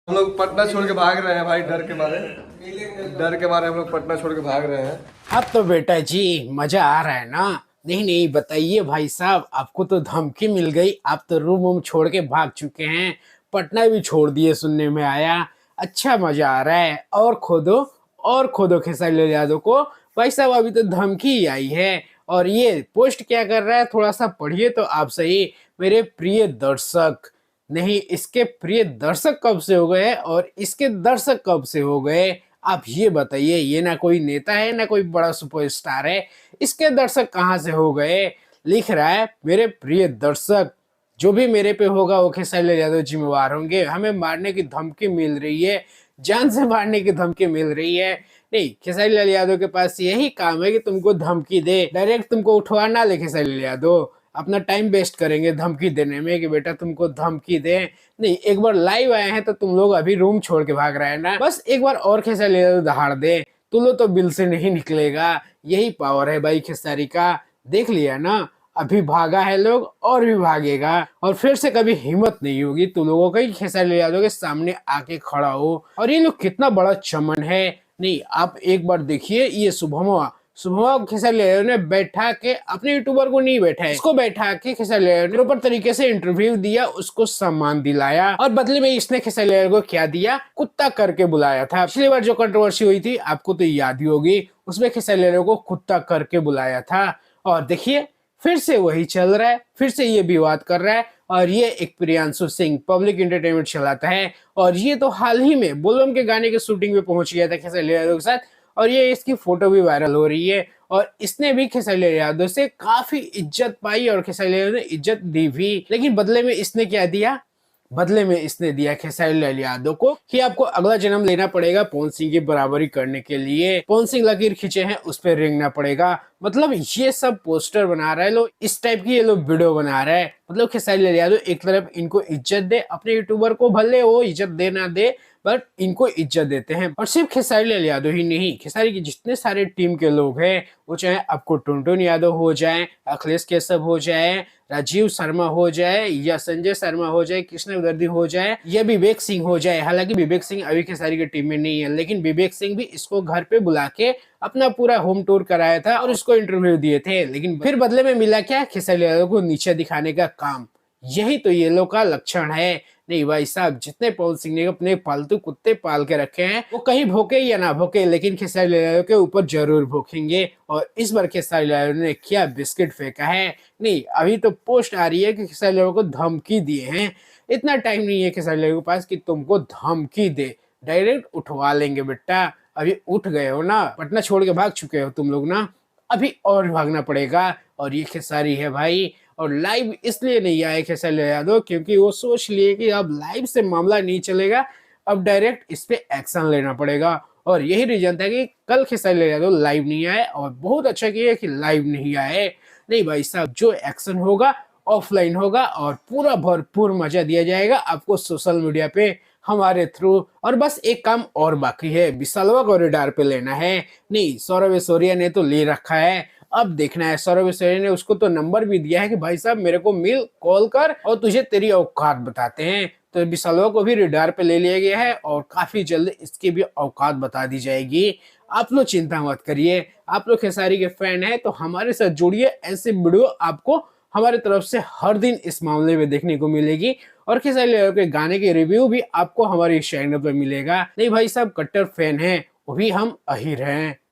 हम लोग पटना छोड़ के भाग रहे हैं भाई, डर के मारे हम लोग पटना छोड़ के भाग रहे हैं। अब तो बेटा जी मजा आ रहा है ना। नहीं नहीं बताइए भाई साहब, आपको तो धमकी मिल गई, आप तो रूम वूम छोड़ के भाग चुके हैं, पटना भी छोड़ दिए सुनने में आया। अच्छा मजा आ रहा है, और खोदो खेसारी लाल यादव को। भाई साहब अभी तो धमकी ही आई है। और ये पोस्ट क्या कर रहा है, थोड़ा सा पढ़िए तो आप सही मेरे प्रिय दर्शक। नहीं, इसके प्रिय दर्शक कब से हो गए और इसके दर्शक कब से हो गए, आप ये बताइए। ये ना कोई नेता है ना कोई बड़ा सुपरस्टार है, इसके दर्शक कहाँ से हो गए। लिख रहा है मेरे प्रिय दर्शक, जो भी मेरे पे होगा वो खेसारी लाल यादव जिम्मेवार होंगे। हमें मारने की धमकी मिल रही है, जान से मारने की धमकी मिल रही है। नहीं, खेसारी लाल यादव के पास यही काम है कि तुमको धमकी दे, डायरेक्ट तुमको उठवा ना ले। खेसारी लाल यादव अपना टाइम वेस्ट करेंगे धमकी देने में कि बेटा तुमको धमकी दे। नहीं, एक बार लाइव आए हैं तो तुम लोग अभी रूम छोड़ के भाग रहे हैं ना, बस एक बार और खेसारी लाल यादव दहाड़ दे, तुम लोग तो बिल से नहीं निकलेगा। यही पावर है भाई खेसारी का, देख लिया ना। अभी भागा है लोग और भी भागेगा, और फिर से कभी हिम्मत नहीं होगी तुम लोगों की खेसारी लाल यादव के सामने आके खड़ा हो। और ये लोग कितना बड़ा चमन है। नहीं, आप एक बार देखिए, ये शुभमा खेसारी लाल यादव ने बैठा के, अपने यूट्यूबर को नहीं बैठा है, इसको बैठा के खेसारी लाल यादव ने प्रॉपर तरीके से इंटरव्यू दिया, उसको सम्मान दिलाया। और बदले में इसने खेसारी लाल यादव को क्या दिया, कुत्ता करके बुलाया था। पिछली बार जो कंट्रोवर्सी हुई थी आपको तो याद ही होगी, उसमें खेसारी लाल यादव को कुत्ता करके बुलाया था। और देखिए फिर से वही चल रहा है, फिर से ये विवाद कर रहा है। और ये एक प्रियांशु सिंह पब्लिक एंटरटेनमेंट चलाता है, और ये तो हाल ही में बोलबम के गाने के शूटिंग में पहुंच गया था खेसारी लाल यादव के साथ, और ये इसकी फोटो भी वायरल हो रही है। और इसने भी खेसारी लाल यादव से काफी इज्जत पाई और खेसारी लाल यादव ने इज्जत दी भी। लेकिन बदले में इसने क्या दिया, बदले में इसने दिया खेसारी लाल यादव को कि आपको अगला जन्म लेना पड़ेगा पवन सिंह की बराबरी करने के लिए। पवन सिंह लकीर खींचे हैं उस पर रेंगना पड़ेगा। मतलब ये सब पोस्टर बना रहा है लोग, इस टाइप की ये लोग वीडियो बना रहा है। मतलब खेसारी लाल यादव एक तरफ इनको इज्जत दे, अपने यूट्यूबर को भले वो इज्जत दे ना दे, बट इनको इज्जत देते हैं। और सिर्फ खेसारी लाल यादव ही नहीं, खेसारी की जितने सारे टीम के लोग हैं, वो चाहे आपको टुनटुन यादव हो जाए, अखिलेश केशव हो जाए, राजीव शर्मा हो जाए, या संजय शर्मा हो जाए, कृष्ण विदर्दी हो जाए, या विवेक सिंह हो जाए। हालांकि विवेक सिंह अभी खेसारी की टीम में नहीं है, लेकिन विवेक सिंह भी इसको घर पे बुला के अपना पूरा होम टूर कराया था और इसको इंटरव्यू दिए थे। लेकिन फिर बदले में मिला क्या, खेसारी यादव को नीचे दिखाने का काम। यही तो ये लोग का लक्षण है। नहीं भाई साहब, जितने पवन सिंह ने अपने पालतू कुत्ते पाल के रखे हैं, वो कहीं भोके या ना भोके, लेकिन खेसारी लाल यादव के ऊपर जरूर भोकेंगे। और इस बार खेसारी लाल यादव ने क्या बिस्किट फेंका है। नहीं, अभी तो पोस्ट आ रही है कि खेसारी लाल को धमकी दिए हैं। इतना टाइम नहीं है खेसारी लाल के पास कि तुमको धमकी दे, डायरेक्ट उठवा लेंगे बेटा। अभी उठ गए हो ना, पटना छोड़ के भाग चुके हो तुम लोग ना, अभी और भागना पड़ेगा। और ये खेसारी है भाई, और लाइव इसलिए नहीं आए खेसारी लाल यादव क्योंकि वो सोच लिए कि अब लाइव से मामला नहीं चलेगा, अब डायरेक्ट इस पे एक्शन लेना पड़ेगा। और यही रीजन था कि कल खेसारी लाल यादव लाइव नहीं आए, और बहुत अच्छा किया कि लाइव नहीं आए। नहीं भाई साहब, जो एक्शन होगा ऑफलाइन होगा, और पूरा भरपूर मजा दिया जाएगा आपको सोशल मीडिया पे हमारे थ्रू। और बस एक काम और बाकी है, विशालवा को रेडार पे लेना है। नहीं, सौरभ ऐश्वर्या ने तो ले रखा है, अब देखना है। सौरभ ऐश्वर्या ने उसको तो नंबर भी दिया है कि भाई साहब मेरे को मिल, कॉल कर, और तुझे तेरी औकात बताते हैं। तो विशालवा को भी रेडार पे ले लिया गया है, और काफी जल्द इसकी भी औकात बता दी जाएगी। आप लोग चिंता मत करिए, आप लोग खेसारी के फैन है तो हमारे साथ जुड़िए, ऐसे वीडियो आपको हमारे तरफ से हर दिन इस मामले में देखने को मिलेगी। और खेसारी लाल के गाने के रिव्यू भी आपको हमारे चैनल पर मिलेगा। नहीं भाई साहब, कट्टर फैन है, वो भी हम अहिर हैं।